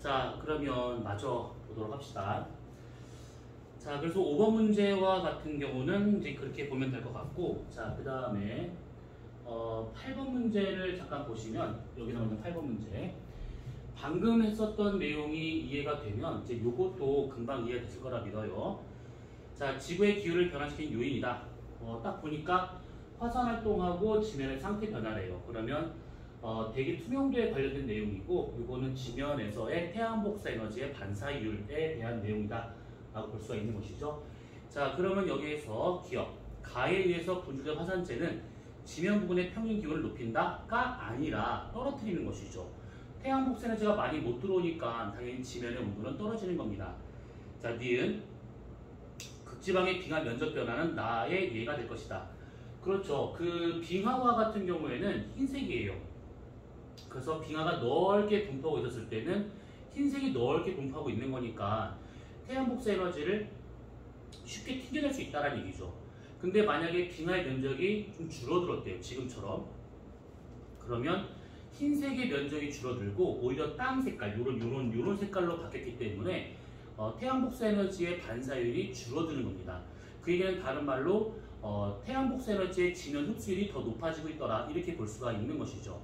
자, 그러면 마저 보도록 합시다. 자, 그래서 5번 문제와 같은 경우는 이제 그렇게 보면 될 것 같고, 자, 그 다음에 8번 문제를 잠깐 보시면, 여기 나오는 8번 문제. 방금 했었던 내용이 이해가 되면 이제 요것도 금방 이해됐을 거라 믿어요. 자, 지구의 기후를 변화시킨 요인이다. 딱 보니까 화산 활동하고 지면의 상태 변화래요. 그러면 대기 투명도에 관련된 내용이고, 이거는 지면에서의 태양 복사 에너지의 반사율에 대한 내용이다 라고 볼 수가 있는 것이죠. 자, 그러면 여기에서 기억, 가에 의해서 분출된 화산재는 지면 부분의 평균 기온을 높인다가 아니라 떨어뜨리는 것이죠. 태양 복사 에너지가 많이 못 들어오니까 당연히 지면의 온도는 떨어지는 겁니다. 자, 니은 극지방의 빙하 면적 변화는 나의 예가 될 것이다. 그렇죠. 그 빙하와 같은 경우에는 흰색이에요. 그래서 빙하가 넓게 분포하고 있었을 때는 흰색이 넓게 분포하고 있는 거니까 태양 복사 에너지를 쉽게 튕겨낼 수 있다는 얘기죠. 근데 만약에 빙하의 면적이 좀 줄어들었대요. 지금처럼. 그러면 흰색의 면적이 줄어들고 오히려 땅 색깔, 요런 색깔로 바뀌었기 때문에 태양 복사 에너지의 반사율이 줄어드는 겁니다. 그 얘기는 다른 말로 태양 복사 에너지의 지면 흡수율이 더 높아지고 있더라, 이렇게 볼 수가 있는 것이죠.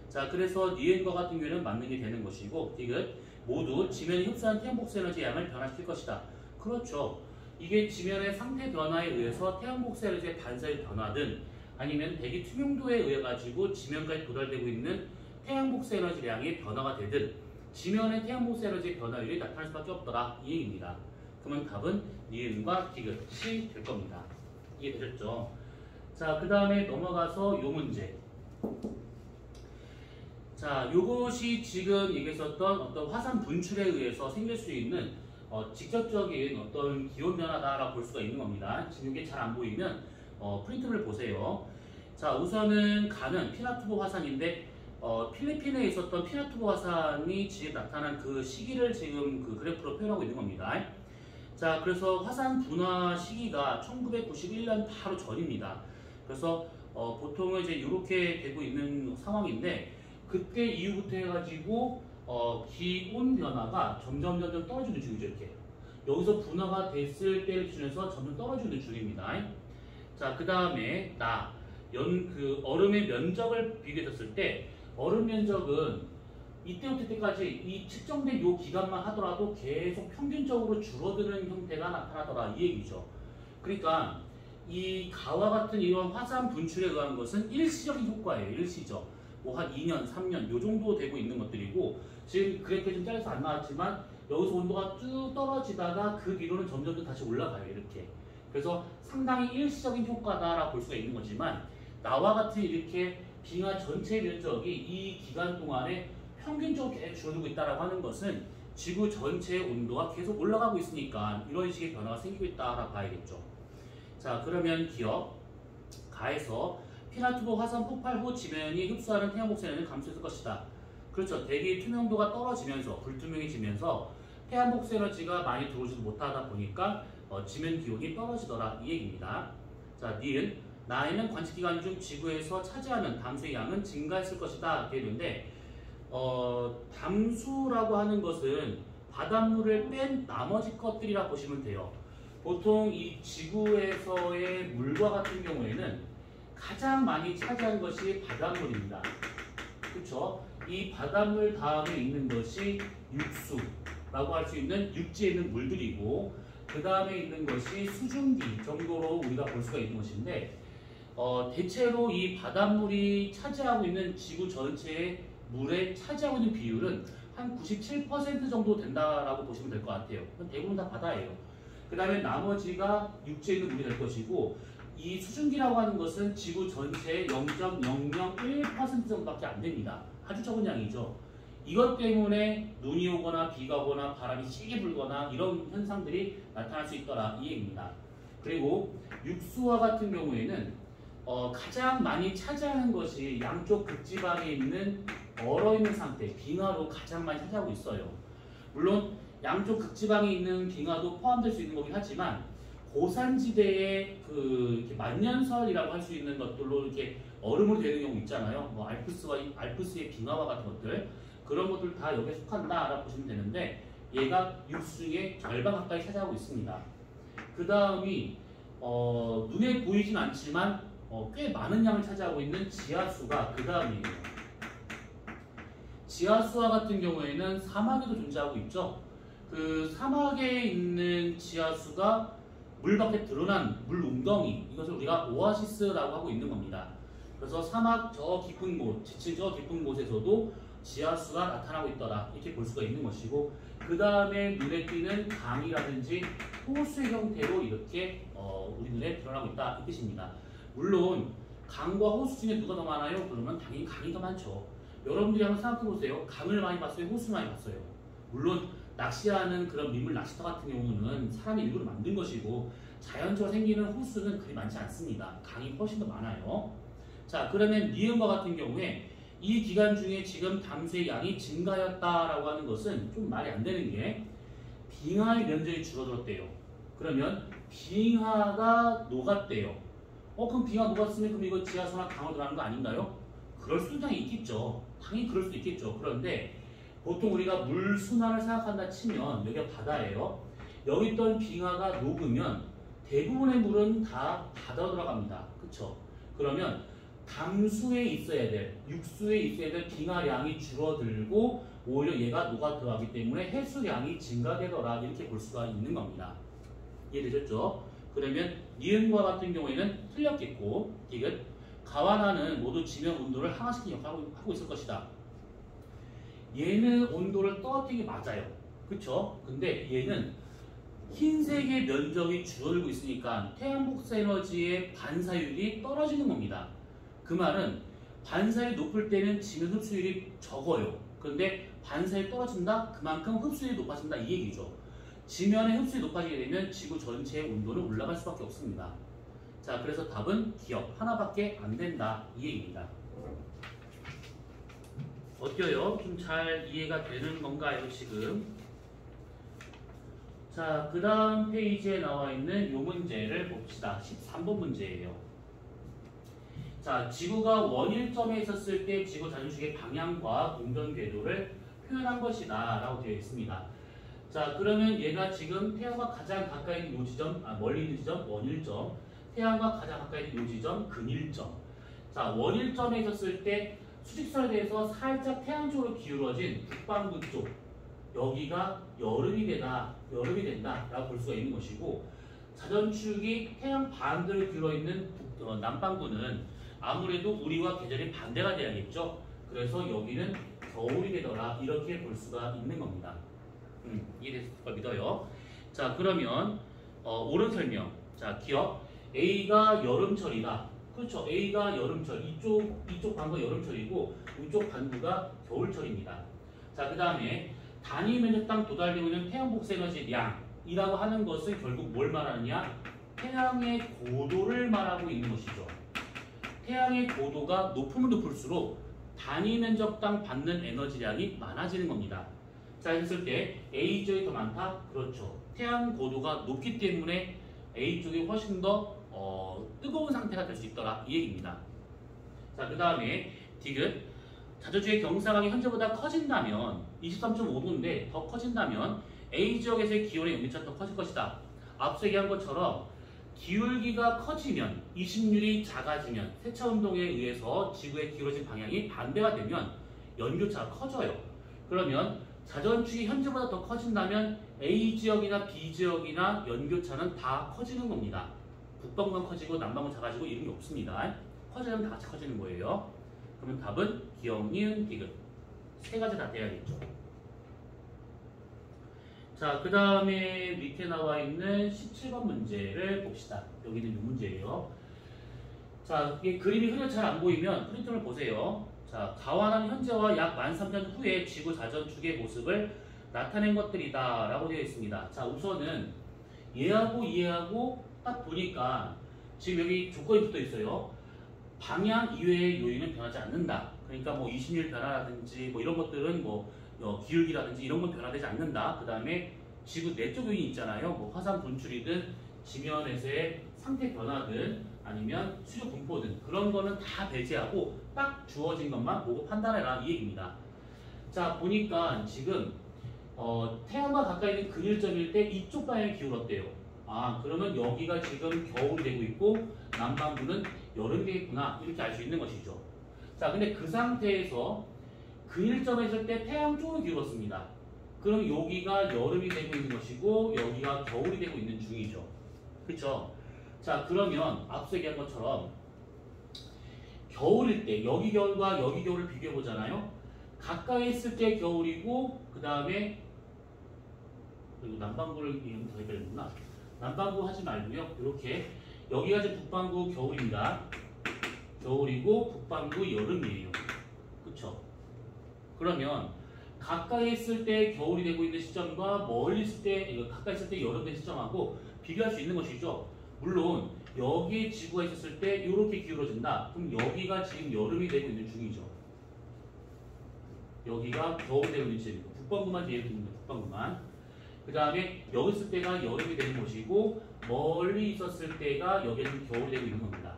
자, 그래서 니은과 같은 경우에는 맞는 게 되는 것이고, 디귿 모두 지면이 흡수한 태양 복사 에너지의 양을 변화시킬 것이다. 그렇죠. 이게 지면의 상태 변화에 의해서 태양 복사 에너지의 반사율 변화든 아니면 대기 투명도에 의해 가지고 지면까지 도달되고 있는 태양 복사 에너지량의 변화가 되든 지면의 태양 복사 에너지의 변화율이 나타날 수밖에 없더라, 이 얘기입니다. 그러면 답은 니은과 디귿이 될 겁니다. 이해되셨죠? 자, 그 다음에 넘어가서 요 문제. 자, 요것이 지금 얘기했었던 어떤 화산 분출에 의해서 생길 수 있는 직접적인 어떤 기온 변화다라고 볼 수가 있는 겁니다. 지금 이게 잘 안 보이면 프린트를 보세요. 자, 우선은 가는 피나투보 화산인데 필리핀에 있었던 피나투보 화산이 지금 나타난 그 시기를 지금 그 그래프로 표현하고 있는 겁니다. 자, 그래서 화산 분화 시기가 1991년 바로 전입니다. 그래서 보통은 이제 이렇게 되고 있는 상황인데, 그때 이후부터 해가지고 기온 변화가 점점 떨어지는 줄이죠. 이렇게 여기서 분화가 됐을 때를 기준해서 점점 떨어지는 줄입니다. 자, 그 다음에 그 얼음의 면적을 비교했을 때 얼음 면적은 이때부터 이때까지 이 측정된 요 기간만 하더라도 계속 평균적으로 줄어드는 형태가 나타나더라, 이 얘기죠. 그러니까 이 가와 같은 이런 화산 분출에 의한 것은 일시적인 효과예요. 일시적. 뭐 한 2년, 3년 요 정도 되고 있는 것들이고, 지금 그래프에 좀 잘라서 안 나왔지만 여기서 온도가 쭉 떨어지다가 그 뒤로는 점점 다시 올라가요. 이렇게. 그래서 상당히 일시적인 효과다라고 볼 수가 있는 거지만, 나와 같은 이렇게 빙하 전체 면적이 이 기간 동안에 평균적으로 계속 줄어들고 있다라고 하는 것은 지구 전체의 온도가 계속 올라가고 있으니까 이런 식의 변화가 생기고 있다라고 봐야겠죠. 자, 그러면 기억 가에서 피나투보 화산 폭발 후 지면이 흡수하는 태양 복사 에너지는 감소했을 것이다. 그렇죠. 대기 투명도가 떨어지면서 불투명해지면서 태양 복사 에너지가 많이 들어오지도 못하다 보니까 지면 기온이 떨어지더라, 이 얘기입니다. 자, 니은 나에는 관측 기간 중 지구에서 차지하는 담수의 양은 증가했을 것이다, 이렇게 되는데 담수라고 하는 것은 바닷물을 뺀 나머지 것들이라 보시면 돼요. 보통 이 지구에서의 물과 같은 경우에는 가장 많이 차지하는 것이 바닷물입니다. 그렇죠? 이 바닷물 다음에 있는 것이 육수라고 할 수 있는 육지에 있는 물들이고, 그 다음에 있는 것이 수증기 정도로 우리가 볼 수가 있는 것인데, 대체로 이 바닷물이 차지하고 있는 지구 전체의 물에 차지하고 있는 비율은 한 97% 정도 된다라고 보시면 될 것 같아요. 대부분 다 바다예요. 그 다음에 나머지가 육지에 있는 물이 될 것이고, 이 수증기라고 하는 것은 지구 전체의 0.001% 정도밖에 안 됩니다. 아주 적은 양이죠. 이것 때문에 눈이 오거나 비가 오거나 바람이 세게 불거나 이런 현상들이 나타날 수 있더라, 이 얘기입니다. 그리고 육수와 같은 경우에는 가장 많이 차지하는 것이 양쪽 극지방에 있는 얼어있는 상태, 빙하로 가장 많이 차지하고 있어요. 물론 양쪽 극지방에 있는 빙하도 포함될 수 있는 거긴 하지만, 고산지대의 이렇게 만년설이라고 할 수 있는 것들로 이렇게 얼음으로 되는 경우 있잖아요. 뭐 알프스의 빙하와 같은 것들, 그런 것들 다 여기에 속한다라고 보시면 되는데 얘가 육수 중에 절반 가까이 차지하고 있습니다. 그 다음이 눈에 보이진 않지만 꽤 많은 양을 차지하고 있는 지하수가 그 다음이에요. 지하수와 같은 경우에는 사막에도 존재하고 있죠. 그 사막에 있는 지하수가 물 밖에 드러난 물 웅덩이, 이것을 우리가 오아시스라고 하고 있는 겁니다. 그래서 사막 저 깊은 곳, 지친 저 깊은 곳에서도 지하수가 나타나고 있더라, 이렇게 볼 수가 있는 것이고, 그 다음에 눈에 띄는 강이라든지 호수의 형태로 이렇게 우리 눈에 드러나고 있다, 이 뜻입니다. 물론 강과 호수 중에 누가 더 많아요? 그러면 당연히 강이 더 많죠. 여러분들이 한번 생각해 보세요. 강을 많이 봤어요? 호수를 많이 봤어요? 물론 낚시하는 그런 민물 낚시터 같은 경우는 사람이 일부러 만든 것이고, 자연적으로 생기는 호수는 그리 많지 않습니다. 강이 훨씬 더 많아요. 자, 그러면 니은과 같은 경우에 이 기간 중에 지금 담수의 양이 증가하였다라고 하는 것은 좀 말이 안 되는 게, 빙하의 면적이 줄어들었대요. 그러면 빙하가 녹았대요. 그럼 빙하 녹았으면 그럼 이거 지하수나 강으로 들어가는 거 아닌가요? 그럴 수도 당연히 있겠죠. 당연히 그럴 수도 있겠죠. 그런데 보통 우리가 물 순환을 생각한다 치면 여기가 바다예요. 여기 있던 빙하가 녹으면 대부분의 물은 다 바다로 들어갑니다. 그쵸? 그러면 담수에 있어야 될, 육수에 있어야 될 빙하량이 줄어들고 오히려 얘가 녹아 들어가기 때문에 해수량이 증가되더라, 이렇게 볼 수가 있는 겁니다. 이해되셨죠? 그러면 니은과 같은 경우에는 틀렸겠고, 디귿, 가와 나는 모두 지면 온도를 항하시키는 역할을 하고 있을 것이다. 얘는 온도를 떨어뜨리는 게 맞아요. 그쵸? 근데 얘는 흰색의 면적이 줄어들고 있으니까 태양 복사 에너지의 반사율이 떨어지는 겁니다. 그 말은 반사율이 높을 때는 지면 흡수율이 적어요. 그런데 반사율이 떨어진다? 그만큼 흡수율이 높아진다, 이 얘기죠. 지면의 흡수율이 높아지게 되면 지구 전체의 온도는 올라갈 수밖에 없습니다. 자, 그래서 답은 기억 하나밖에 안 된다, 이 얘기입니다. 어때요? 좀 잘 이해가 되는 건가요, 지금? 자, 그 다음 페이지에 나와 있는 이 문제를 봅시다. 13번 문제예요. 자, 지구가 원일점에 있었을 때 지구 자전축의 방향과 공전 궤도를 표현한 것이다 라고 되어 있습니다. 자, 그러면 얘가 지금 태양과 가장 가까이 있는 이 지점, 멀리 있는 지점 원일점, 태양과 가장 가까이 있는 이 지점 근일점. 자, 원일점에 있었을 때 수직선에 대해서 살짝 태양 쪽으로 기울어진 북반구 쪽, 여기가 여름이 된다 라고 볼 수가 있는 것이고, 자전축이 태양 반대로 기울어 있는 남반구는 아무래도 우리와 계절이 반대가 돼야겠죠. 그래서 여기는 겨울이 되더라, 이렇게 볼 수가 있는 겁니다. 이해됐을 걸 믿어요. 자, 그러면 옳은 설명. 자, 기억. A가 여름철이다. 그렇죠. A가 여름철. 이쪽 반구가 여름철이고 이쪽 반구가 겨울철입니다. 자, 그 다음에 단위 면적당 도달되고 있는 태양 복사 에너지 양이라고 하는 것은 결국 뭘 말하느냐? 태양의 고도를 말하고 있는 것이죠. 태양의 고도가 높으면 높을수록 단위 면적당 받는 에너지량이 많아지는 겁니다. 자, 했을 때 A 쪽이 더 많다? 그렇죠. 태양 고도가 높기 때문에 A 쪽이 훨씬 더 뜨거운 상태가 될 수 있더라, 이 얘기입니다. 자, 그 다음에 디귿, 자전축의 경사각이 현재보다 커진다면 23.5도인데 더 커진다면 A 지역에서의 기온의 연기차가 더 커질 것이다. 앞서 얘기한 것처럼 기울기가 커지면, 이심률이 작아지면, 세차운동에 의해서 지구의 기울어진 방향이 반대가 되면 연교차가 커져요. 그러면 자전축이 현재보다 더 커진다면 A 지역이나 B 지역이나 연교차는 다 커지는 겁니다. 북반구만 커지고 남반구 작아지고 이런 게 없습니다. 커지려면 다 같이 커지는 거예요. 그러면 답은 기억, 니은, 디귿. 세 가지 다 돼야겠죠. 자, 그 다음에 밑에 나와 있는 17번 문제를 봅시다. 여기는 이 문제예요. 자, 이게 그림이 흐려 잘 안 보이면 프린트를 보세요. 자, 가와는 현재와 약 13,000년 후에 지구 자전축의 모습을 나타낸 것들이다 라고 되어 있습니다. 자, 우선은 얘하고 딱 보니까 지금 여기 조건이 붙어 있어요. 방향 이외의 요인은 변하지 않는다. 그러니까 뭐 20일 변화라든지 뭐 이런 것들은 뭐 기울기라든지 이런 건 변화되지 않는다. 그 다음에 지구 내적 요인이 있잖아요. 뭐 화산 분출이든 지면에서의 상태 변화든 아니면 수력 분포든 그런 거는 다 배제하고 딱 주어진 것만 보고 판단해라, 이 얘기입니다. 자, 보니까 지금 태양과 가까이 있는 근일점일 때 이쪽 방향이 기울었대요. 아, 그러면 여기가 지금 겨울이 되고 있고 남반구는 여름이 되겠구나. 이렇게 알 수 있는 것이죠. 자, 근데 그 상태에서 근일점에 있을 때 태양 쪽으로 기울었습니다. 그럼 여기가 여름이 되고 있는 것이고 여기가 겨울이 되고 있는 중이죠. 그렇죠? 자, 그러면 앞서 얘기한 것처럼 겨울일 때 여기 겨울과 여기 겨울을 비교해 보잖아요. 가까이 있을 때 겨울이고 그 다음에 그리고 남반구를 얘기하면 더 헷갈리는구나. 남반구 하지 말고요. 이렇게 여기가 이제 북반구 겨울입니다. 겨울이고 북반구 여름이에요. 그쵸? 그러면 가까이 있을 때 겨울이 되고 있는 시점과 멀리 있을 때 가까이 있을 때 여름 된 시점하고 비교할 수 있는 것이죠. 물론 여기에 지구가 있었을 때 이렇게 기울어진다. 그럼 여기가 지금 여름이 되고 있는 중이죠. 여기가 겨울이 되고 있는 시점이고 북반구만 예를 들면 북반구만. 그 다음에 여기 있을 때가 여름이 되는 것이고 멀리 있었을 때가 여기는 겨울이 되고 있는 겁니다.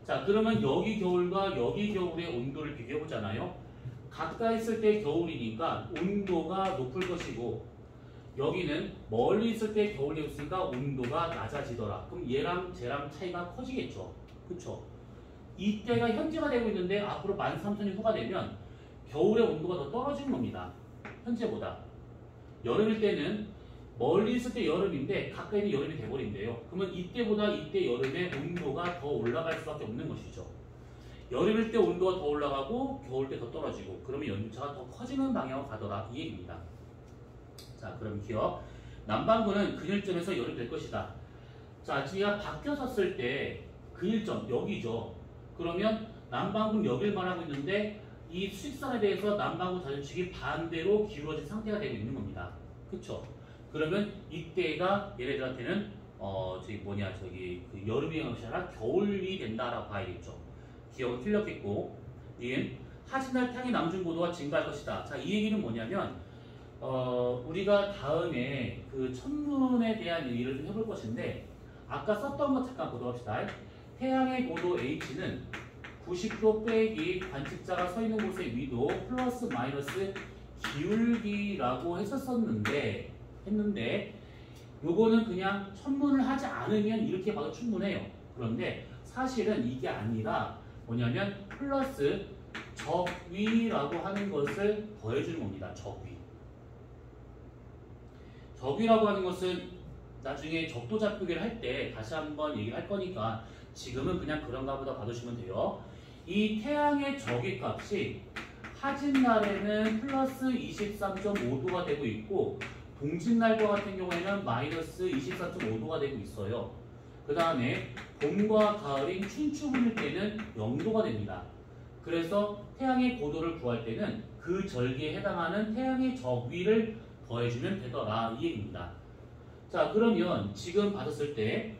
자, 그러면 여기 겨울과 여기 겨울의 온도를 비교해 보잖아요. 가까이 있을 때 겨울이니까 온도가 높을 것이고 여기는 멀리 있을 때 겨울이 있으니까 온도가 낮아지더라. 그럼 얘랑 쟤랑 차이가 커지겠죠. 그쵸? 이때가 현재가 되고 있는데 앞으로 13,000년 후가 되면 겨울의 온도가 더 떨어지는 겁니다. 현재보다. 여름일 때는 멀리 있을 때 여름인데 가까이 있는 여름이 돼버린대요. 그러면 이때보다 이때 여름의 온도가 더 올라갈 수밖에 없는 것이죠. 여름일 때 온도가 더 올라가고 겨울 때 더 떨어지고 그러면 연차가 더 커지는 방향으로 가더라 이 얘기입니다. 자, 그럼 기억. 남반구는 근일점에서 여름이 될 것이다. 자, 지가 바뀌어 섰을 때 근일점 여기죠. 그러면 남반구는 여길 말하고 있는데 이 수직선에 대해서 남반구 자전축이 반대로 기울어진 상태가 되고 있는 겁니다. 그쵸? 그러면 이때가 얘네들한테는 그 여름이 아니라 겨울이 된다라고 봐야겠죠. 기억은 틀렸겠고, 니은 하진날 태양의 남중고도가 증가할 것이다. 자, 이 얘기는 뭐냐면 우리가 다음에 그 천문에 대한 얘기를 좀 해볼 것인데 아까 썼던 것 잠깐 보도록 합시다. 태양의 고도 h는 90도 빼기 관측자가 서 있는 곳의 위도 플러스 마이너스 기울기라고 했었는데 요거는 그냥 천문을 하지 않으면 이렇게 봐도 충분해요. 그런데 사실은 이게 아니라 뭐냐면 플러스 적위라고 하는 것을 더해주는 겁니다. 적위. 적위라고 하는 것은 나중에 적도 잡표기를 할 때 다시 한번 얘기를 할 거니까 지금은 그냥 그런가 보다 봐두시면 돼요. 이 태양의 적위 값이 하진날에는 플러스 23.5도가 되고 있고 동짓날과 같은 경우에는 마이너스 24.5도가 되고 있어요. 그 다음에 봄과 가을인 춘추분일 때는 0도가 됩니다. 그래서 태양의 고도를 구할 때는 그 절기에 해당하는 태양의 적위를 더해주면 되더라 이 얘기입니다. 자, 그러면 지금 받았을 때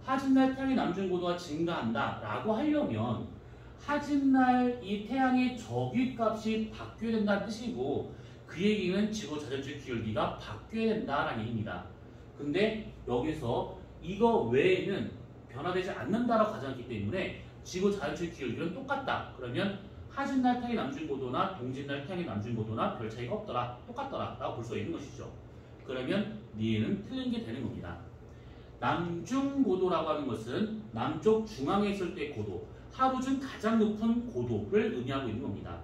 하진날 태양의 남중고도가 증가한다 라고 하려면 하진날 이 태양의 적위 값이 바뀌어야 된다는 뜻이고 그 얘기는 지구 자전축 기울기가 바뀌어야 된다라는 얘기입니다. 근데 여기서 이거 외에는 변화되지 않는다라고 가정했기 때문에 지구 자전축 기울기는 똑같다. 그러면 하진날 태양의 남중고도나 동짓날 태양의 남중고도나 별 차이가 없더라. 똑같더라 라고 볼 수 있는 것이죠. 그러면 니에는 틀린 게 되는 겁니다. 남중고도라고 하는 것은 남쪽 중앙에 있을 때 고도, 하루 중 가장 높은 고도를 의미하고 있는 겁니다.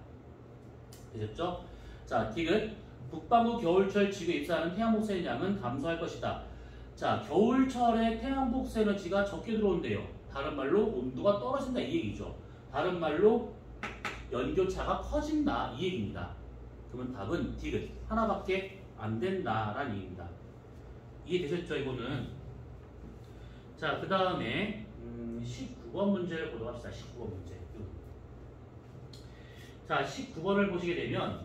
되셨죠? 자, 디귿 북반구 겨울철 지구에 입사하는 태양 복사 양은 감소할 것이다. 자, 겨울철에 태양 복사 에너지가 적게 들어온대요. 다른 말로 온도가 떨어진다 이 얘기죠. 다른 말로 연교차가 커진다 이 얘기입니다. 그러면 답은 디귿 하나밖에 안 된다라는 얘기입니다. 이해되셨죠 이거는? 자, 그 다음에 19번 문제를 보도록 합시다. 19번 문제. 자, 19번을 보시게 되면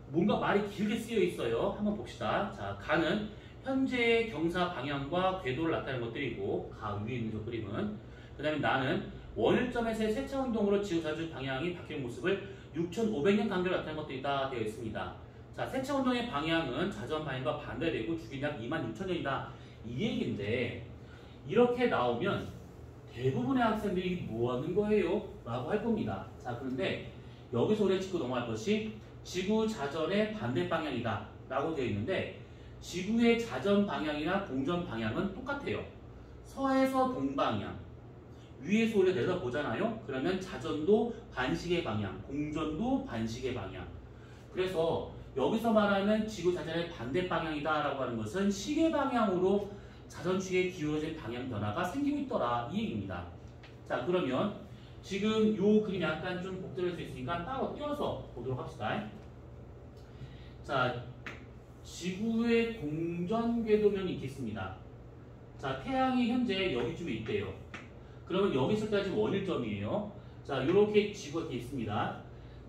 뭔가 말이 길게 쓰여 있어요. 한번 봅시다. 자, 가는 현재의 경사 방향과 궤도를 나타내는 것들이고 가 위에 있는 저 그림은 그 다음에 나는 원일점에서의 세차 운동으로 지구 자전축 방향이 바뀌는 모습을 6,500년 간격으로 나타내는 것들이다 되어 있습니다. 자, 세차 운동의 방향은 자전 방향과 반대되고 주기는 약 26,000년이다 이 얘기인데 이렇게 나오면 대부분의 학생들이 뭐 하는 거예요? 라고 할 겁니다. 자, 그런데 여기서 우리가 짚고 넘어갈 것이 지구 자전의 반대 방향이다 라고 되어 있는데 지구의 자전 방향이나 공전 방향은 똑같아요. 서에서 동방향, 위에서 올려 내려보잖아요. 그러면 자전도 반시계 방향, 공전도 반시계 방향. 그래서 여기서 말하는 지구 자전의 반대 방향이다 라고 하는 것은 시계 방향으로 자전축의 기울어진 방향 변화가 생기고 있더라 이 얘기입니다. 자, 그러면 지금 요 그림 약간 좀 복잡할 수 있으니까 따로 띄워서 보도록 합시다. 자, 지구의 공전 궤도면이 있겠습니다. 자, 태양이 현재 여기쯤에 있대요. 그러면 여기 있을 때가 지금 원일점이에요. 자, 이렇게 지구가 이렇게 있습니다.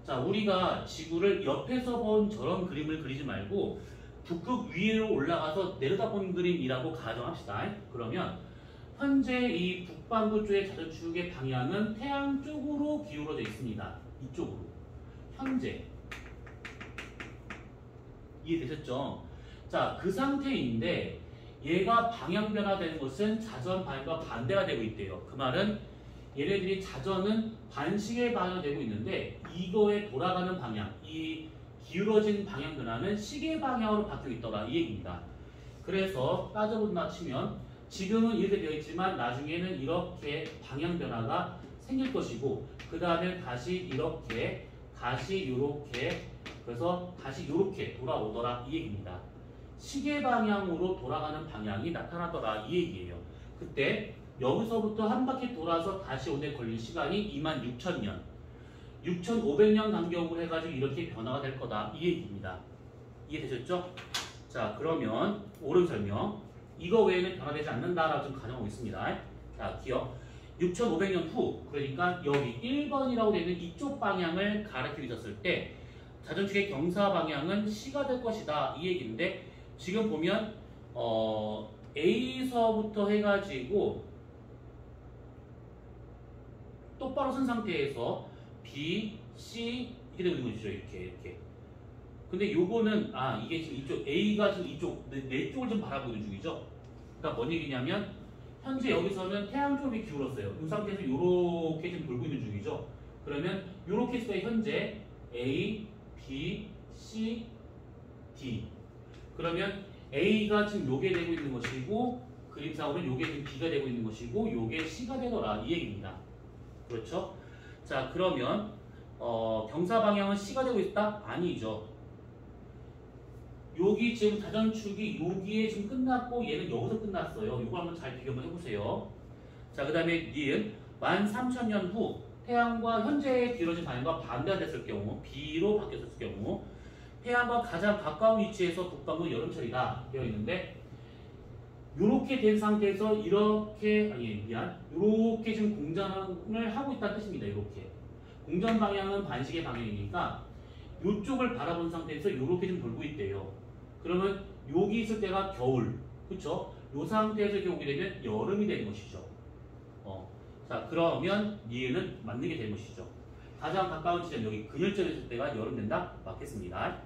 자, 우리가 지구를 옆에서 본 저런 그림을 그리지 말고 북극 위로 올라가서 내려다보는 그림이라고 가정합시다. 그러면 현재 이 북반구 쪽의 자전축의 방향은 태양 쪽으로 기울어져 있습니다. 이쪽으로. 현재. 이해되셨죠? 자, 그 상태인데 얘가 방향 변화되는 것은 자전 방향과 반대가 되고 있대요. 그 말은 얘네들이 자전은 반시계 방향이 되고 있는데 이거에 돌아가는 방향, 이 기울어진 방향 변화는 시계 방향으로 바뀌고 있더라 이 얘기입니다. 그래서 따져본다 치면 지금은 이렇게 되어 있지만 나중에는 이렇게 방향 변화가 생길 것이고 그 다음에 다시 이렇게 다시 요렇게 그래서 다시 요렇게 돌아오더라 이 얘기입니다. 시계 방향으로 돌아가는 방향이 나타나더라 이 얘기예요. 그때 여기서부터 한 바퀴 돌아서 다시 오는데 걸린 시간이 26,000년 6,500년 간격으로 해가지고 이렇게 변화가 될 거다 이 얘기입니다. 이해되셨죠? 자, 그러면 옳은 설명 이거 외에는 변화되지 않는다라고 좀 가정하고 있습니다. 자, 기억 6,500년 후 그러니까 여기 1번이라고 되어 있는 이쪽 방향을 가리키고 있었을 때 자전축의 경사 방향은 C가 될 것이다 이 얘기인데 지금 보면 A서부터 해가지고 똑바로 선 상태에서 B, C 이렇게 되고 있는 거죠. 이렇게. 근데 요거는 이게 지금 이쪽 A가 지금 이쪽 내 쪽을 좀 바라보고 있는 중이죠. 그러니까 뭔 얘기냐면 현재 여기서는 태양 쪽이 기울었어요. 이 상태에서 요렇게 지금 돌고 있는 중이죠. 그러면 요렇게 했을 때 현재 A, B, C, D. 그러면 A가 지금 요게 되고 있는 것이고 그림상으로는 요게 지금 B가 되고 있는 것이고 요게 C가 되더라 이 얘기입니다. 그렇죠? 자, 그러면 경사 방향은 C가 되고 있다? 아니죠. 여기 지금 자전축이 여기에 지금 끝났고 얘는 여기서 끝났어요. 이거 한번 잘 비교 한번 해보세요. 자, 그 다음에 니은 13,000년 후 태양과 현재의 길어진 방향과 반대가 됐을 경우 B로 바뀌었을 경우 태양과 가장 가까운 위치에서 북반구 여름철이다 되어 있는데 이렇게 된 상태에서 이렇게 이렇게 지금 공전을 하고 있다는 뜻입니다. 이렇게 공전 방향은 반시계 방향이니까 이쪽을 바라본 상태에서 이렇게 좀 돌고 있대요. 그러면 여기 있을 때가 겨울, 그렇죠? 이 상태에서 이렇게 오게 되면 여름이 되는 것이죠. 자, 그러면 니은은 맞는 게 되는 것이죠. 가장 가까운 지점 여기 근열점에 있을 때가 여름 된다? 맞겠습니다.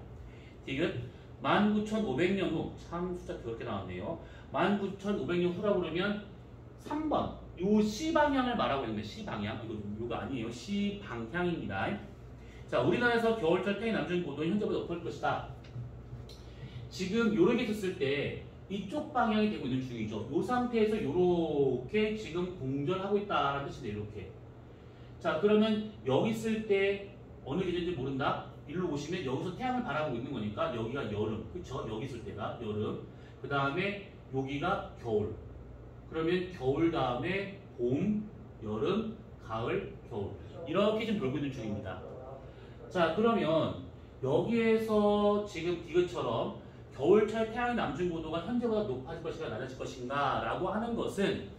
디귿 19,500년 후, 참 숫자 그렇게 나왔네요. 19,500년 후라고 그러면 3번 요 C 방향을 말하고 있는 거예요. C 방향 이거 아니에요. C 방향입니다. 자, 우리나라에서 겨울철 태양 남중 고도는 현재보다 높을 것이다. 지금 요렇게 있었을 때 이쪽 방향이 되고 있는 중이죠. 이 상태에서 요렇게 지금 공전하고 있다라는 뜻인데 이렇게. 자, 그러면 여기 있을 때 어느 계절인지 모른다. 일로 오시면 여기서 태양을 바라보고 있는 거니까 여기가 여름, 그쵸? 여기 있을 때가 여름. 그 다음에 여기가 겨울. 그러면 겨울 다음에 봄, 여름, 가을, 겨울. 이렇게 좀 돌고 있는 중입니다. 자, 그러면 여기에서 지금 디귿처럼 겨울철 태양의 남중 고도가 현재보다 높아질 것인가 낮아질 것인가 라고 하는 것은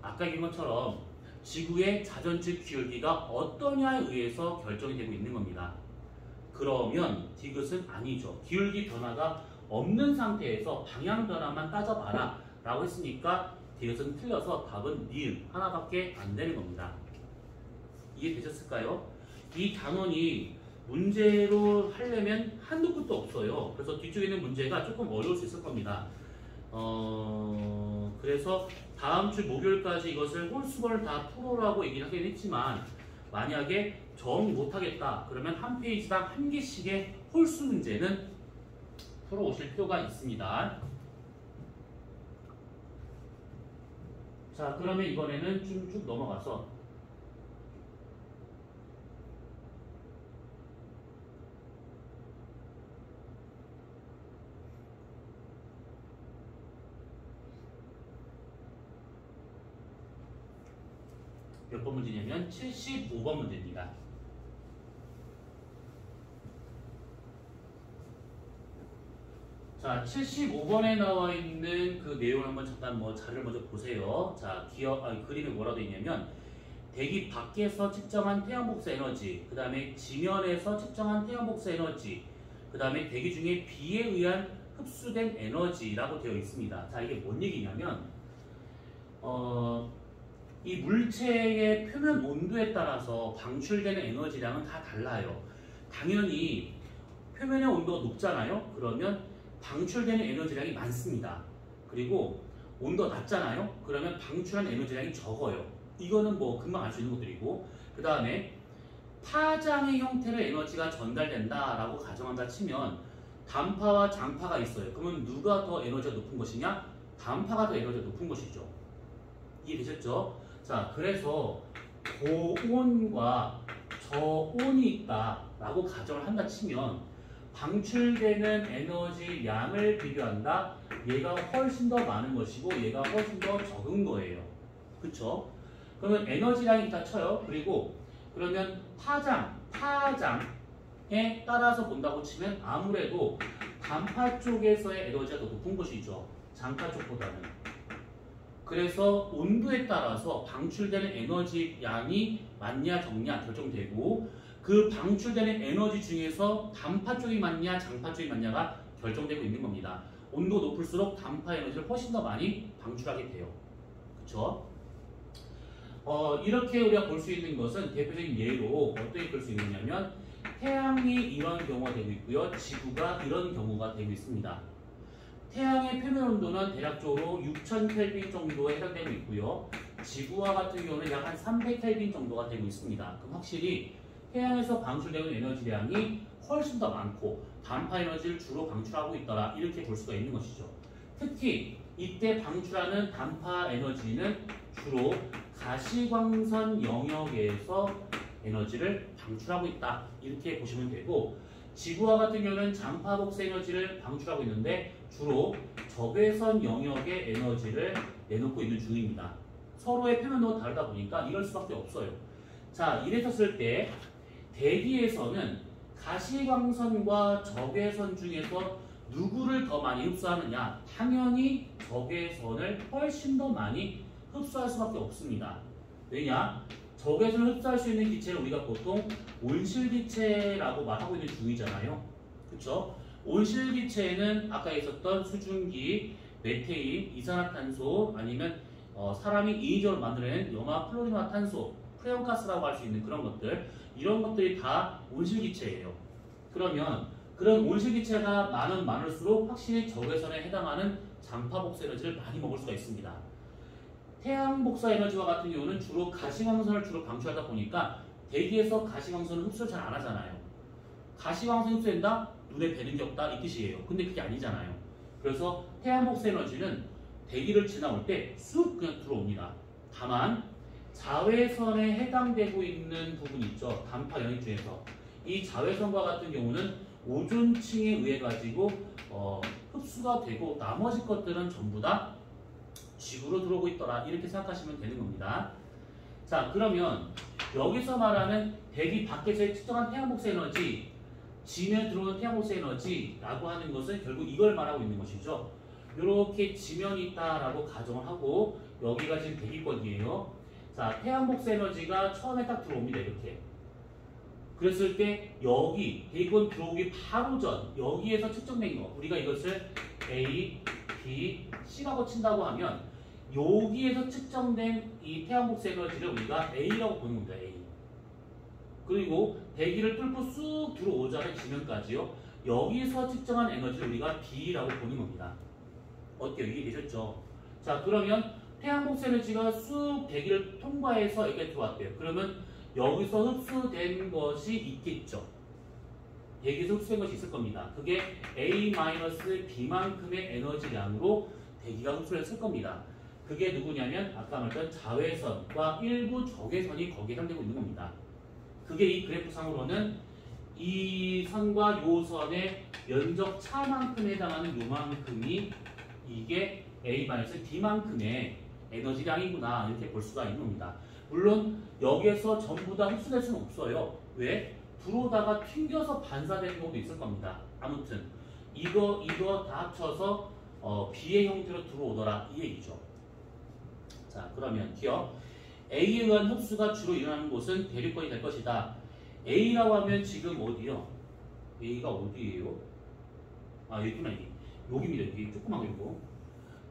아까 얘기한 것처럼 지구의 자전축 기울기가 어떠냐에 의해서 결정이 되고 있는 겁니다. 그러면 디귿은 아니죠. 기울기 변화가 없는 상태에서 방향 변화만 따져봐라 라고 했으니까 디귿은 틀려서 답은 니은 하나밖에 안 되는 겁니다. 이해되셨을까요? 이 단원이 문제로 하려면 한두 끝도 없어요. 그래서 뒤쪽에 있는 문제가 조금 어려울 수 있을 겁니다. 그래서 다음 주 목요일까지 이것을 홀수벌 다 풀어라고 얘기를 하긴 했지만 만약에 정 못하겠다 그러면 한 페이지당 한 개씩의 홀수 문제는 풀어오실 필요가 있습니다. 자, 그러면 이번에는 쭉 넘어가서 몇 번 문제냐면 75번 문제입니다. 자, 75번에 나와 있는 그 내용을 한번 잠깐 자료를 먼저 보세요. 자, 그림에 뭐라고 되어 있냐면 대기 밖에서 측정한 태양복사 에너지, 그 다음에 지면에서 측정한 태양복사 에너지, 그 다음에 대기 중에 비에 의한 흡수된 에너지라고 되어 있습니다. 자, 이게 뭔 얘기냐면 이 물체의 표면 온도에 따라서 방출되는 에너지량은 다 달라요. 당연히 표면의 온도가 높잖아요. 그러면 방출되는 에너지량이 많습니다. 그리고 온도가 낮잖아요. 그러면 방출한 에너지량이 적어요. 이거는 금방 알 수 있는 것들이고, 그 다음에 파장의 형태로 에너지가 전달된다라고 가정한다 치면 단파와 장파가 있어요. 그러면 누가 더 에너지가 높은 것이냐? 단파가 더 에너지가 높은 것이죠. 이해되셨죠? 자, 그래서 고온과 저온이 있다라고 가정을 한다 치면 방출되는 에너지 양을 비교한다. 얘가 훨씬 더 많은 것이고 얘가 훨씬 더 적은 거예요. 그쵸? 그러면 에너지량이 있다 쳐요. 그리고 그러면 파장에 따라서 본다고 치면 아무래도 단파 쪽에서의 에너지가 더 높은 것이죠. 장파 쪽보다는. 그래서 온도에 따라서 방출되는 에너지 양이 많냐 적냐 결정되고, 그 방출되는 에너지 중에서 단파 쪽이 많냐 장파 쪽이 많냐가 결정되고 있는 겁니다. 온도 높을수록 단파 에너지를 훨씬 더 많이 방출하게 돼요. 그쵸? 이렇게 우리가 볼 수 있는 것은 대표적인 예로 어떻게 볼 수 있느냐면 태양이 이런 경우가 되고 있고요. 지구가 이런 경우가 되고 있습니다. 태양의 표면 온도는 대략적으로 6000켈빈 정도에 해당되고 있고요. 지구와 같은 경우는 약 한 300켈빈 정도가 되고 있습니다. 그럼 확실히 태양에서 방출되는 에너지량이 훨씬 더 많고 단파 에너지를 주로 방출하고 있더라, 이렇게 볼 수가 있는 것이죠. 특히 이때 방출하는 단파 에너지는 주로 가시광선 영역에서 에너지를 방출하고 있다, 이렇게 보시면 되고, 지구와 같은 경우는 장파 복사 에너지를 방출하고 있는데 주로 적외선 영역의 에너지를 내놓고 있는 중입니다. 서로의 표면도 다르다 보니까 이럴 수밖에 없어요. 자, 이랬었을 때 대기에서는 가시광선과 적외선 중에서 누구를 더 많이 흡수하느냐? 당연히 적외선을 훨씬 더 많이 흡수할 수밖에 없습니다. 왜냐? 적외선을 흡수할 수 있는 기체를 우리가 보통 온실기체라고 말하고 있는 중이잖아요. 그쵸? 온실기체에는 아까 있었던 수증기, 메테인, 이산화탄소, 아니면 사람이 인위적으로 만들어낸 염화, 플로리화탄소, 프레온가스라고 할 수 있는 그런 것들, 이런 것들이 다 온실기체예요. 그러면 그런 온실기체가 많을수록 확실히 적외선에 해당하는 장파 복사 에너지를 많이 먹을 수가 있습니다. 태양 복사 에너지와 같은 경우는 주로 가시광선을 주로 방출하다 보니까 대기에서 가시광선을 흡수를 잘 안 하잖아요. 가시광선 흡수된다? 눈에 뵈는 게 없다, 이 뜻이에요. 근데 그게 아니잖아요. 그래서 태양 복사 에너지는 대기를 지나올 때 쑥 그냥 들어옵니다. 다만 자외선에 해당되고 있는 부분이 있죠. 단파 영역 중에서. 이 자외선과 같은 경우는 오존층에 의해 가지고 흡수가 되고 나머지 것들은 전부 다 지구로 들어오고 있더라, 이렇게 생각하시면 되는 겁니다. 자, 그러면 여기서 말하는 대기 밖에서의 측정한 태양 복사 에너지, 지면에 들어오는 태양 복사 에너지라고 하는 것은 결국 이걸 말하고 있는 것이죠. 이렇게 지면이 있다라고 가정을 하고 여기가 지금 대기권이에요. 자, 태양 복사 에너지가 처음에 딱 들어옵니다. 이렇게. 그랬을 때 여기 대기권 들어오기 바로 전 여기에서 측정된 거, 우리가 이것을 A, B, C라고 친다고 하면 여기에서 측정된 이 태양 복사 에너지를 우리가 A라고 보는 겁니다. A. 그리고 대기를 뚫고 쑥 들어오자는 지면까지요. 여기서 측정한 에너지를 우리가 B라고 보는 겁니다. 어때요? 이해되셨죠? 자, 그러면 태양 복사 에너지가 쑥 대기를 통과해서 여기까지 들어왔대요. 그러면 여기서 흡수된 것이 있겠죠. 대기에서 흡수된 것이 있을 겁니다. 그게 A-B만큼의 에너지량으로 대기가 흡수를 했을 겁니다. 그게 누구냐면 아까 말했던 자외선과 일부 적외선이 거기에 해당되고 있는 겁니다. 그게 이 그래프상으로는 이 선과 요 선의 면적 차만큼에 해당하는 요만큼이 이게 A-B만큼의 에너지량이구나 이렇게 볼 수가 있는 겁니다. 물론 여기에서 전부 다 흡수될 수는 없어요. 왜? 들어오다가 튕겨서 반사되는 경우도 있을 겁니다. 아무튼 이거 다 합쳐서 B의 형태로 들어오더라 이 얘기죠. 자 그러면 기억 A에 의한 흡수가 주로 일어나는 곳은 대류권이 될 것이다. A라고 하면 지금 어디요? A가 어디예요? 아 여기구나 여기입니다. 여기 조그만 거고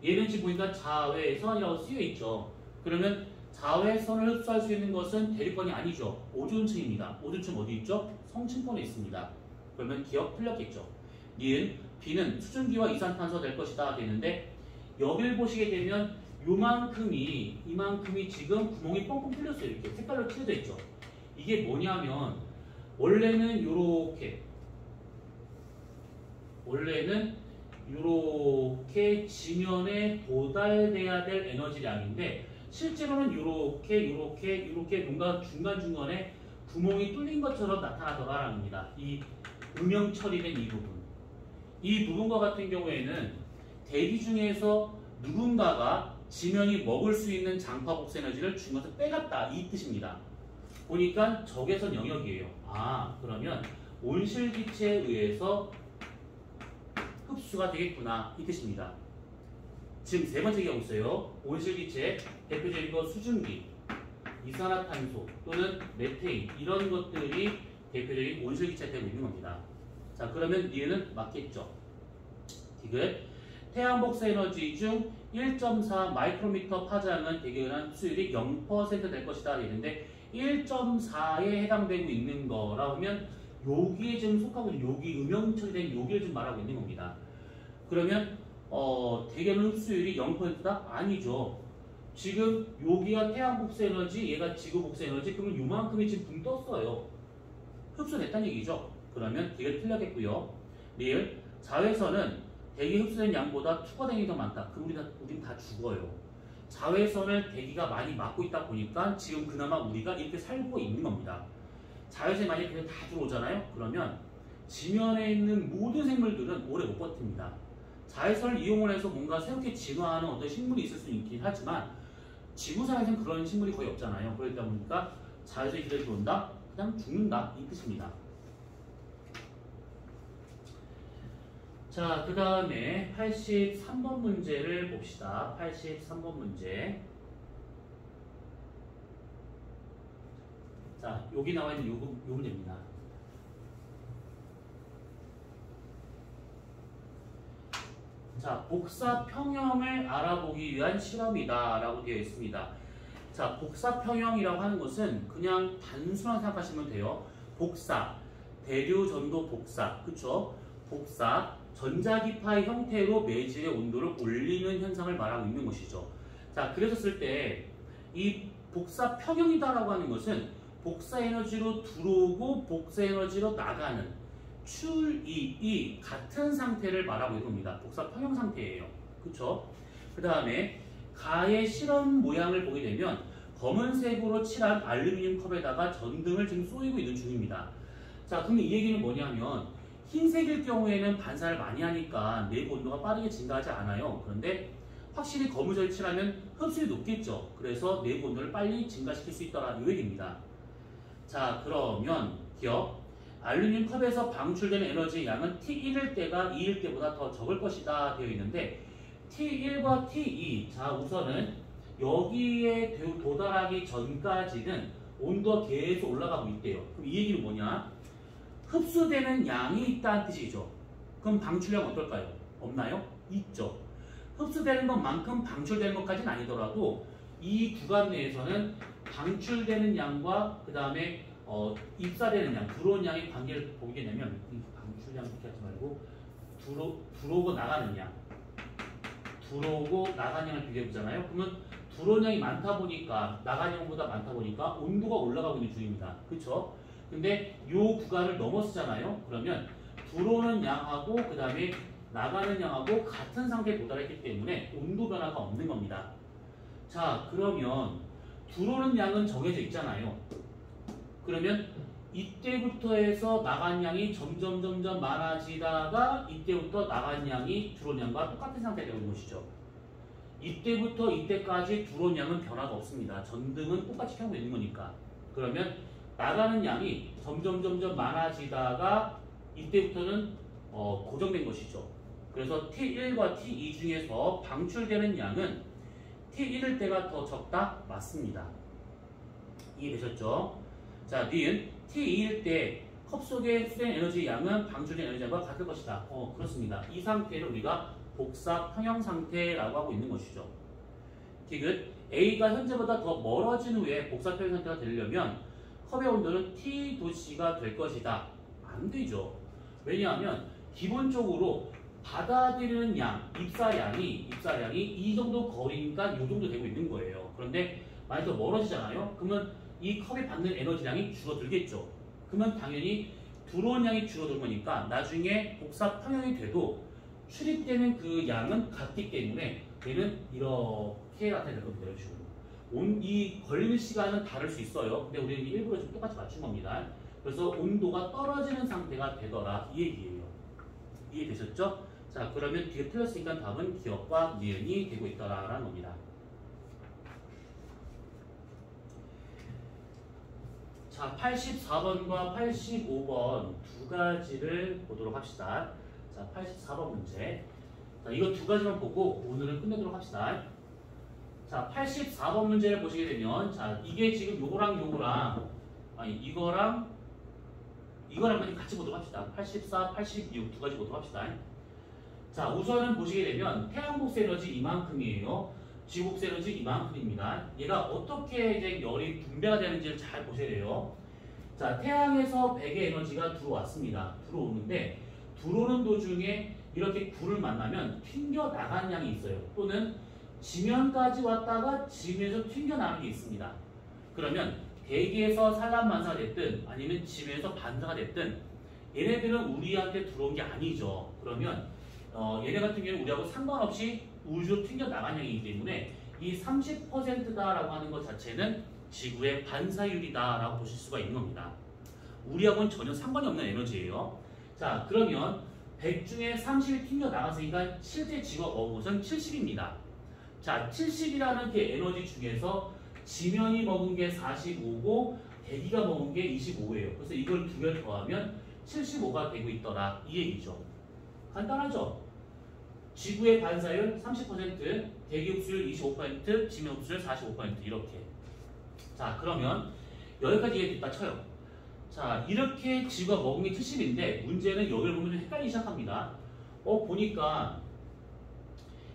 얘는 지금 보니까 자외선이라고 쓰여있죠. 그러면 자외선을 흡수할 수 있는 것은 대류권이 아니죠. 오존층입니다. 오존층 어디 있죠? 성층권에 있습니다. 그러면 기억 틀렸겠죠. 니은 B는 수증기와 이산탄소 될 것이다 되는데 여기를 보시게 되면 이만큼이 지금 구멍이 뻥뻥 뚫렸어요. 이렇게 색깔로 칠해져 있죠. 이게 뭐냐면 원래는 요렇게 지면에 도달돼야 될 에너지량인데 실제로는 요렇게 뭔가 중간중간에 구멍이 뚫린 것처럼 나타나더라라는 겁니다. 이 음영 처리된 이 부분. 이 부분과 같은 경우에는 대기 중에서 누군가가 지면이 먹을 수 있는 장파 복사 에너지를 중에서 빼갔다 이 뜻입니다. 보니까 적외선 영역이에요. 아 그러면 온실기체에 의해서 흡수가 되겠구나 이 뜻입니다. 지금 세 번째 얘기하고 있어요. 온실기체 대표적인 거 수증기, 이산화탄소 또는 메테인 이런 것들이 대표적인 온실기체 되고 있는 겁니다. 자 그러면 얘는 맞겠죠. 디귿 태양 복사 에너지 중 1.4 마이크로미터 파장은 대기의 흡수율이 0% 될 것이다 되는데 1.4에 해당되고 있는 거라 하면 여기에 지금 속하고 있는 여기 음영 처리된 여기를 지금 말하고 있는 겁니다. 그러면 대기의 흡수율이 0%다? 아니죠. 지금 여기가 태양 복사 에너지, 얘가 지구 복사 에너지, 그러면 요만큼이 지금 붕 떴어요. 흡수됐다는 얘기죠. 그러면 되게 틀렸겠고요. 리을 자외선은 대기 흡수된 양보다 투과량이 더 많다. 그럼 우린 다 죽어요. 자외선을 대기가 많이 막고 있다 보니까 지금 그나마 우리가 이렇게 살고 있는 겁니다. 자외선이 만약에 그냥 다 들어오잖아요. 그러면 지면에 있는 모든 생물들은 오래 못 버팁니다. 자외선을 이용을 해서 뭔가 새롭게 진화하는 어떤 식물이 있을 수 있긴 하지만 지구상에서는 그런 식물이 거의 없잖아요. 그러다 보니까 자외선이 그대로 들어온다? 그냥 죽는다 이 뜻입니다. 자, 그 다음에 83번 문제를 봅시다. 83번 문제. 자, 여기 나와 있는 요 문제입니다. 자, 복사 평형을 알아보기 위한 실험이다 라고 되어 있습니다. 자, 복사 평형이라고 하는 것은 그냥 단순하게 생각하시면 돼요. 복사, 대류 전도 복사, 그쵸? 복사, 전자기파의 형태로 매질의 온도를 올리는 현상을 말하고 있는 것이죠. 자, 그랬었을 때 이 복사 평형이다라고 하는 것은 복사 에너지로 들어오고 복사 에너지로 나가는 출이이 같은 상태를 말하고 있는 겁니다. 복사 평형 상태예요. 그쵸? 그 다음에 가의 실험 모양을 보게 되면 검은색으로 칠한 알루미늄 컵에다가 전등을 지금 쏘이고 있는 중입니다. 자, 그럼 이 얘기는 뭐냐면 흰색일 경우에는 반사를 많이 하니까 내부 온도가 빠르게 증가하지 않아요. 그런데 확실히 검은색을 칠하면 흡수율이 높겠죠. 그래서 내부 온도를 빨리 증가시킬 수 있더라 이 얘기입니다. 자, 그러면 기억 알루미늄 컵에서 방출되는 에너지의 양은 T1일 때가 2일 때보다 더 적을 것이다 되어 있는데 T1과 T2 자 우선은 여기에 도달하기 전까지는 온도가 계속 올라가고 있대요. 그럼 이 얘기는 뭐냐? 흡수되는 양이 있다는 뜻이죠. 그럼 방출량 어떨까요? 없나요? 있죠. 흡수되는 것만큼 방출되는 것까지는 아니더라도 이 구간 내에서는 방출되는 양과 그 다음에 입사되는 양, 들어온 양의 관계를 보게 되면 방출량 이렇게 하지 말고 들어오고 나가는 양 들어오고 나가는 양을 비교해 보잖아요. 그러면 들어온 양이 많다 보니까 나가는 양보다 많다 보니까 온도가 올라가고 있는 중입니다. 그렇죠? 근데 이 구간을 넘었잖아요. 그러면 들어오는 양하고 그 다음에 나가는 양하고 같은 상태에 도달했기 때문에 온도 변화가 없는 겁니다. 자, 그러면 들어오는 양은 정해져 있잖아요. 그러면 이때부터 해서 나간 양이 점점 많아지다가 이때부터 나간 양이 들어온 양과 똑같은 상태가 되는 것이죠. 이때부터 이때까지 들어온 양은 변화가 없습니다. 전등은 똑같이 켜고 있는 거니까. 그러면 나가는 양이 점점 많아지다가 이때부터는 고정된 것이죠. 그래서 T1과 T2 중에서 방출되는 양은 T1일 때가 더 적다? 맞습니다. 이해되셨죠? 자, 니은 T2일 때 컵 속의 수된 에너지 양은 방출된 에너지 양과 같을 것이다. 그렇습니다. 이 상태를 우리가 복사 평형 상태라고 하고 있는 것이죠. 디귿 A가 현재보다 더 멀어진 후에 복사 평형 상태가 되려면 컵의 온도는 T 도씨가 될 것이다. 안 되죠. 왜냐하면 기본적으로 받아들이는 양, 입사량이 이 정도 거리니까 이 정도 되고 있는 거예요. 그런데 만약 더 멀어지잖아요. 그러면 이 컵이 받는 에너지량이 줄어들겠죠. 그러면 당연히 들어온 양이 줄어들 거니까 나중에 복사 평형이 돼도 출입되는 그 양은 같기 때문에 얘는 이렇게 나타낼 겁니다. 이런 식으로. 이 걸리는 시간은 다를 수 있어요. 근데 우리는 일부러 좀 똑같이 맞춘 겁니다. 그래서 온도가 떨어지는 상태가 되더라. 이 얘기예요. 이해되셨죠? 자, 그러면 뒤에 틀렸으니까 답은 기억과 니은이 되고 있더라라는 겁니다. 자, 84번과 85번 두 가지를 보도록 합시다. 자, 84번 문제. 자, 이거 두 가지만 보고 오늘은 끝내도록 합시다. 자, 84번 문제를 보시게 되면, 자, 이게 지금 요거랑, 이거랑 같이 보도록 합시다. 84, 86 두 가지 보도록 합시다. 자, 우선은 보시게 되면 태양 복수 에너지 이만큼이에요. 지구 복수 에너지 이만큼입니다. 얘가 어떻게 이제 열이 분배가 되는지를 잘 보셔야 돼요. 자, 태양에서 백의 에너지가 들어왔습니다. 들어오는데 들어오는 도중에 이렇게 불을 만나면 튕겨 나가는 양이 있어요. 또는 지면까지 왔다가 지면에서 튕겨 나가는 게 있습니다. 그러면 대기에서 산란반사가 됐든 아니면 지면에서 반사가 됐든 얘네들은 우리한테 들어온 게 아니죠. 그러면 얘네 같은 경우는 우리하고 상관없이 우주로 튕겨 나간 양이기 때문에 이 30%다라고 하는 것 자체는 지구의 반사율이다라고 보실 수가 있는 겁니다. 우리하고는 전혀 상관이 없는 에너지예요. 자, 그러면 100 중에 30이 튕겨 나갔으니까 실제 지구가 먹은 것은 70입니다. 자, 70이라는 그 에너지 중에서 지면이 먹은 게 45고 대기가 먹은 게 25예요. 그래서 이걸 두 개를 더하면 75가 되고 있더라. 이 얘기죠. 간단하죠? 지구의 반사율 30%, 대기 흡수율 25%, 지면 흡수율 45% 이렇게. 자, 그러면 여기까지 이해됐다 쳐요. 자, 이렇게 지구가 먹은 게 70인데 문제는 여기를 보면 좀 헷갈리기 시작합니다. 보니까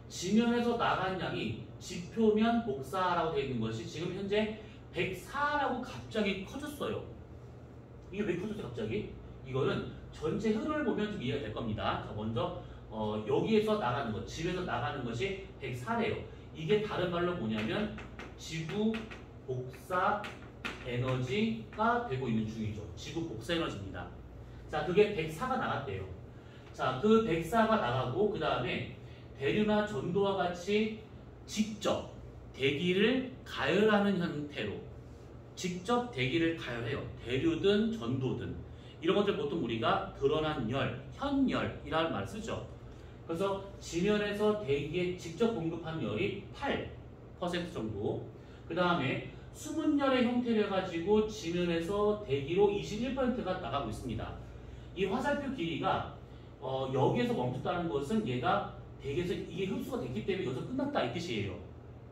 지면에서 나간 양이 지표면 복사라고 되어 있는 것이 지금 현재 104라고 갑자기 커졌어요. 이게 왜 커졌죠 갑자기? 이거는 전체 흐름을 보면 좀 이해가 될 겁니다. 자, 먼저 여기에서 나가는 것, 집에서 나가는 것이 104래요. 이게 다른 말로 뭐냐면 지구 복사 에너지가 되고 있는 중이죠. 지구 복사 에너지입니다. 자, 그게 104가 나갔대요. 자, 그 104가 나가고 그 다음에 대류나 전도와 같이 직접 대기를 가열하는 형태로 직접 대기를 가열해요. 대류든 전도든 이런 것들 보통 우리가 드러난 열, 현열이라는 말을 쓰죠. 그래서 지면에서 대기에 직접 공급하는 열이 8% 정도. 그 다음에 수문열의 형태를 가지고 지면에서 대기로 21%가 나가고 있습니다. 이 화살표 길이가 여기에서 멈췄다는 것은 얘가 대기에서 이게 흡수가 됐기 때문에 여기서 끝났다 이 뜻이에요.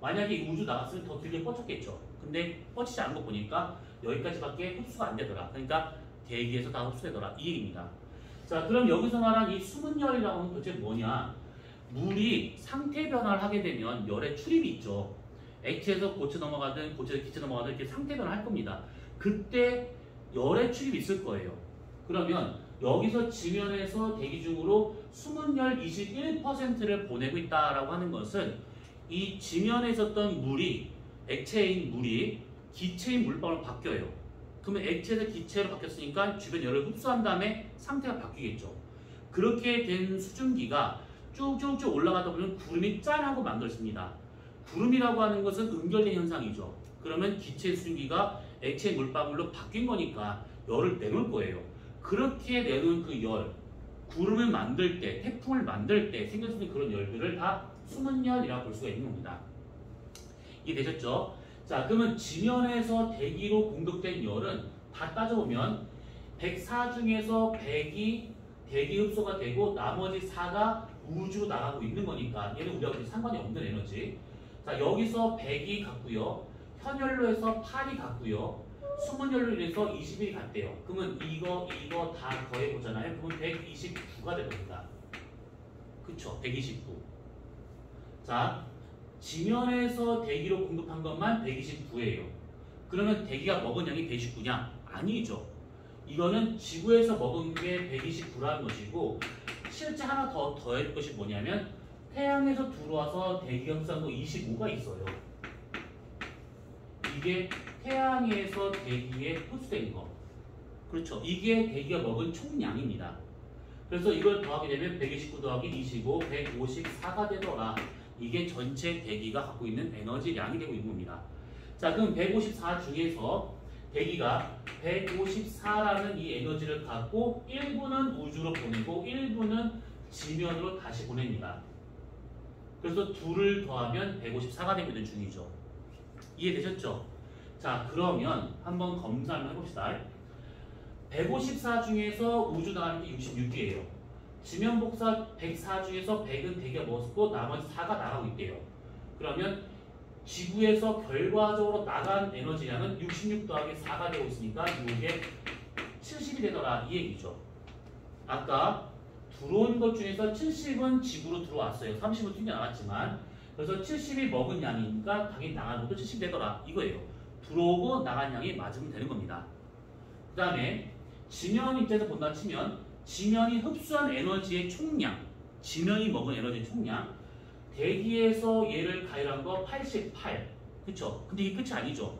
만약에 우주 나갔으면 더 길게 뻗쳤겠죠. 근데 뻗치지 않은 거 보니까 여기까지밖에 흡수가 안 되더라. 그러니까 대기에서 다 흡수되더라 이 얘기입니다. 자, 그럼 여기서 말한 이 수문열이라고 하는 도대체 뭐냐? 물이 상태 변화를 하게 되면 열의 출입이 있죠. 액체에서 고체 넘어가든 고체에서 기체 넘어가든 이렇게 상태 변화를 할 겁니다. 그때 열의 출입이 있을 거예요. 그러면 여기서 지면에서 대기 중으로 수문열 21%를 보내고 있다라고 하는 것은 이 지면에 있었던 물이 액체인 물이 기체인 물방울로 바뀌어요. 그러면 액체에서 기체로 바뀌었으니까 주변 열을 흡수한 다음에 상태가 바뀌겠죠. 그렇게 된 수증기가 쭉쭉쭉 올라가다 보면 구름이 짠하고 만들어집니다. 구름이라고 하는 것은 응결된 현상이죠. 그러면 기체 수증기가 액체 물방울로 바뀐 거니까 열을 내놓을 거예요. 그렇게 내놓은 그 열, 구름을 만들 때, 태풍을 만들 때 생길 수 있는 그런 열들을 다 수문열이라고 볼 수가 있는 겁니다. 이해되셨죠? 자, 그러면 지면에서 대기로 공급된 열은 다 따져보면 104 중에서 100이 대기 흡수가 되고 나머지 4가 우주로 나가고 있는 거니까 얘는 우리하고 상관이 없는 에너지. 자, 여기서 100이 같고요. 현열로 해서 8이 같고요. 수문열로 인해서 21이 같대요. 그러면 이거 다 더해보잖아요. 그러면 129가 될 겁니다. 그쵸? 129. 자, 지면에서 대기로 공급한 것만 129예요. 그러면 대기가 먹은 양이 129냐? 아니죠. 이거는 지구에서 먹은 게 129라는 것이고 실제 하나 더 더할 것이 뭐냐면 태양에서 들어와서 대기가 흡수한 거 25가 있어요. 이게 태양에서 대기에 흡수된 거. 그렇죠. 이게 대기가 먹은 총량입니다. 그래서 이걸 더하게 되면 129 더하기 25, 154가 되더라. 이게 전체 대기가 갖고 있는 에너지량이 되고 있는 겁니다. 자, 그럼 154 중에서 대기가 154라는 이 에너지를 갖고 일부는 우주로 보내고 일부는 지면으로 다시 보냅니다. 그래서 둘을 더하면 154가 되고 있는 중이죠. 이해되셨죠? 자, 그러면 한번 검사 한번 해봅시다. 154 중에서 우주 나가는 게 66이에요. 지면 복사 104 중에서 100은 대기가 먹었고 나머지 4가 나가고 있대요. 그러면 지구에서 결과적으로 나간 에너지량은 66 더하기 4가 되고 있으니까 이게 70이 되더라 이 얘기죠. 아까 들어온 것 중에서 70은 지구로 들어왔어요. 30은 튕겨나갔지만 그래서 70이 먹은 양이니까 당연히 나가는 것도 70 되더라 이거예요. 들어오고 나간 양이 맞으면 되는 겁니다. 그 다음에 지면 입장에서 본다 치면 지면이 흡수한 에너지의 총량, 지면이 먹은 에너지의 총량, 대기에서 얘를 가열한 거 88, 그쵸? 근데 이게 끝이 아니죠.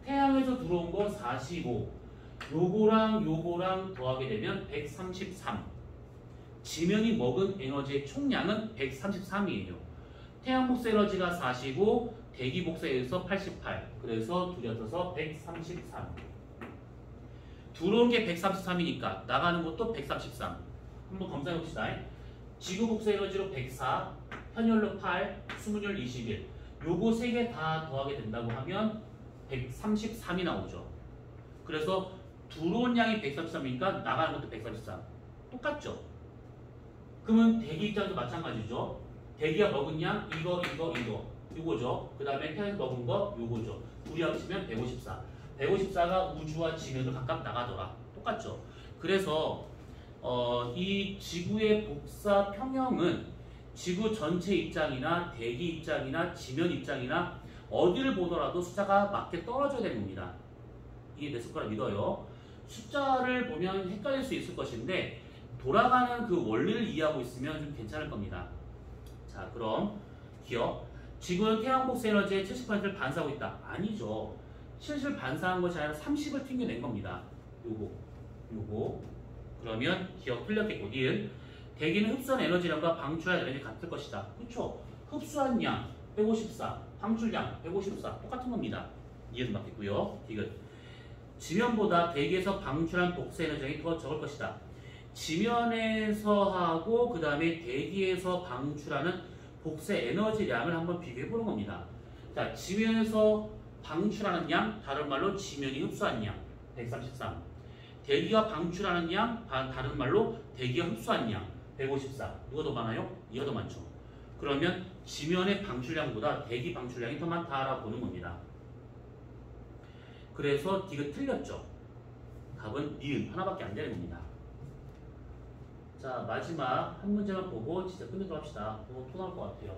태양에서 들어온 거 45, 요거랑 더하게 되면 133. 지면이 먹은 에너지의 총량은 133이에요. 태양 복사 에너지가 45, 대기 복사에서 88. 그래서 둘이 합쳐서 133. 들어온 게 133이니까 나가는 것도 133. 한번 검사해 봅시다. 지구 복사 에너지로 104, 현열로 8, 수문열 21. 요거 세 개 다 더하게 된다고 하면 133이 나오죠. 그래서 들어온 양이 133이니까 나가는 것도 133. 똑같죠? 그러면 대기 입장도 마찬가지죠. 대기가 먹은 양 이거 요거죠. 그 다음에 태양에서 먹은 거 요거죠. 둘이 합치면 154. 154가 우주와 지면으로 각각 나가더라. 똑같죠. 그래서 이 지구의 복사 평형은 지구 전체 입장이나 대기 입장이나 지면 입장이나 어디를 보더라도 숫자가 맞게 떨어져야 되는 겁니다. 이해됐을 거라 믿어요. 숫자를 보면 헷갈릴 수 있을 것인데 돌아가는 그 원리를 이해하고 있으면 좀 괜찮을 겁니다. 자, 그럼 기억. 지구는 태양 복사 에너지의 70%를 반사하고 있다. 아니죠. 70을 반사한 것이 아니라 30을 튕겨낸 겁니다. 요거. 그러면 기억 틀렸겠고, 니은. 대기는 흡수한 에너지량과 방출한 에너지 같을 것이다. 그쵸? 흡수한 양 154, 방출량 154 똑같은 겁니다. 니은 맞겠고요. 디귿. 지면보다 대기에서 방출한 복사 에너지량이 더 적을 것이다. 지면에서 하고 그 다음에 대기에서 방출하는 복사 에너지량을 한번 비교해 보는 겁니다. 자, 지면에서 방출하는 양, 다른 말로 지면이 흡수한 양 133. 대기가 방출하는 양, 다른 말로 대기가 흡수한 양 154. 누가 더 많아요? 이가 더 많죠. 그러면 지면의 방출량보다 대기 방출량이 더 많다라고 보는 겁니다. 그래서 디귿 틀렸죠. 답은 니은 하나밖에 안 되는 겁니다. 자, 마지막 한 문제만 보고 진짜 끝내도록 합시다. 토 나올 것 같아요.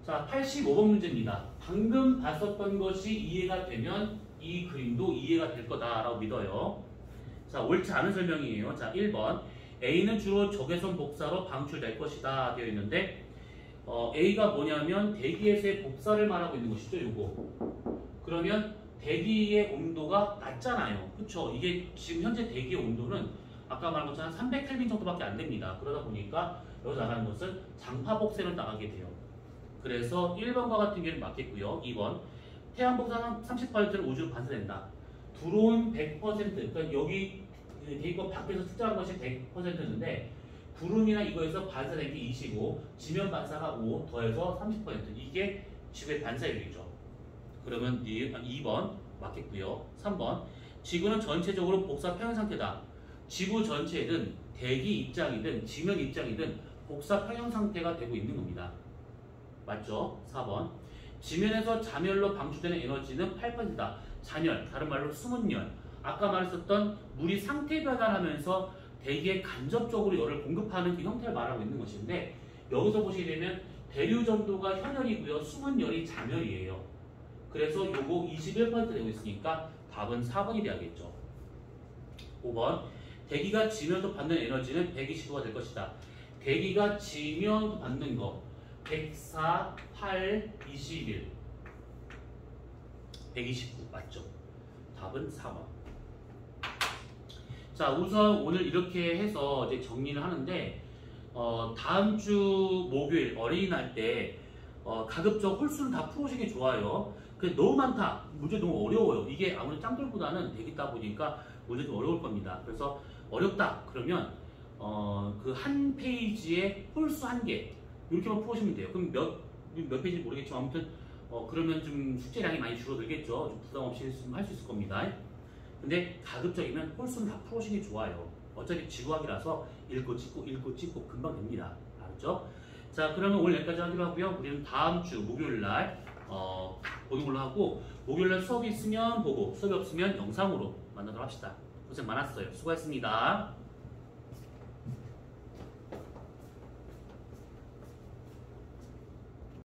자, 85번 문제입니다. 방금 봤었던 것이 이해가 되면 이 그림도 이해가 될 거다라고 믿어요. 자, 옳지 않은 설명이에요. 자, 1번 A는 주로 적외선 복사로 방출될 것이다 되어 있는데 A가 뭐냐면 대기에서의 복사를 말하고 있는 것이죠. 요거. 그러면 대기의 온도가 낮잖아요. 그쵸? 이게 지금 현재 대기의 온도는 아까 말한 것처럼 300켈빈 정도밖에 안 됩니다. 그러다 보니까 여기서 나가는 것은 장파복쇄로 나가게 돼요. 그래서 1번과 같은 경우는 맞겠고요. 2번 태양 복사 30%는 우주로 반사된다. 들어온 100% 그러니까 여기 대기권 밖에서 측정한 것이 100%인데 구름이나 이거에서 반사된 게 20이고 지면 반사가 5 더해서 30% 이게 지구의 반사율이죠. 그러면 2번 맞겠고요. 3번 지구는 전체적으로 복사 평형 상태다. 지구 전체는 대기 입장이든 지면 입장이든 복사 평형 상태가 되고 있는 겁니다. 맞죠? 4번 지면에서 잔열로 방출되는 에너지는 8%다. 잔열, 다른 말로 숨은 열. 아까 말했었던 물이 상태 변화하면서 대기에 간접적으로 열을 공급하는 그 형태를 말하고 있는 것인데 여기서 보시게 되면 대류 전도가 현열이고요. 숨은 열이 잔열이에요. 그래서 요거 21% 되고 있으니까 답은 4번이 돼야겠죠. 5번 대기가 지면에서 받는 에너지는 129가 될 것이다. 대기가 지면에서 받는 거 104, 8, 21 129 맞죠? 답은 4번. 자, 우선 오늘 이렇게 해서 이제 정리를 하는데 다음 주 목요일 어린이날 때 가급적 홀수는 다 풀어오시는 게 좋아요. 근데 너무 많다. 문제 너무 어려워요. 이게 아무래도 짱돌보다는 되게 있다 보니까 문제 좀 어려울 겁니다. 그래서 어렵다 그러면 그 한 페이지에 홀수 1개 이렇게만 풀어오시면 돼요. 그럼 몇 페이지인지 모르겠지만 아무튼 그러면 좀 숙제량이 많이 줄어들겠죠. 좀 부담 없이 할 수 있을 겁니다. 근데 가급적이면 홀수는 다 풀어오시는 게 좋아요. 어차피 지구학이라서 읽고 찍고 금방 됩니다. 알았죠? 자, 그러면 오늘 여기까지 하기로 하고요. 우리는 다음 주 목요일날 보는 걸로 하고 목요일날 수업이 있으면 보고 수업이 없으면 영상으로 만나도록 합시다. 고생 많았어요. 수고했습니다.